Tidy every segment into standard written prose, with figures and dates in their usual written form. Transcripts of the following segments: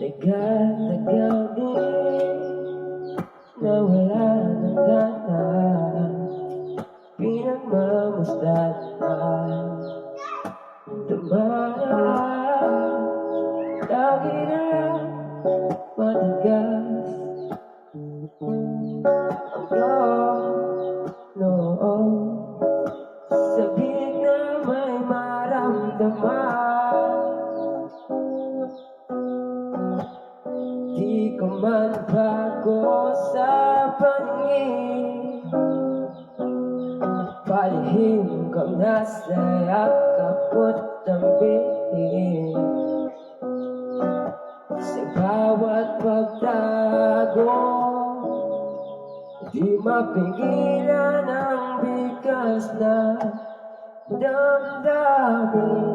Tagal-tagal din na wala ng gana, pinagmamasdan dumaan, lagi na matigas ang loob, sabik na may maramdaman. Di ko man bago sa paningin, palihim kang nasa yakap mo't tambihin. Sa bawat pagtago, di mapigilan ang bigas na damdamin.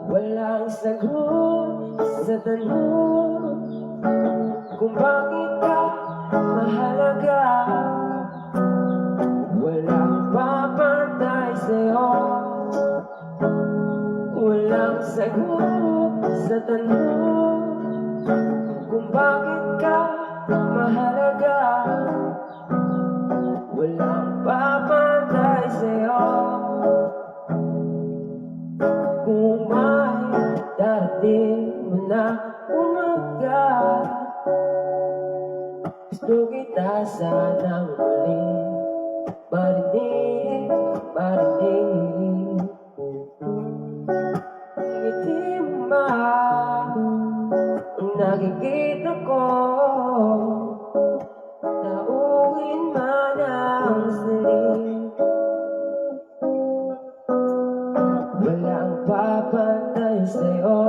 Walang sagot sa tanong kung bakit ka mahalaga. Walang papantay sa'yo, walang sagot sa tanong kung bakit ka mahalaga. Walang papantay sa'yo, kung may darating mo na umaga. Gusto kita sanang muling marinig, marinig. Ngiti mo man ang nakikita ko, nauwin man ang sinig. Walang papantay sa'yo,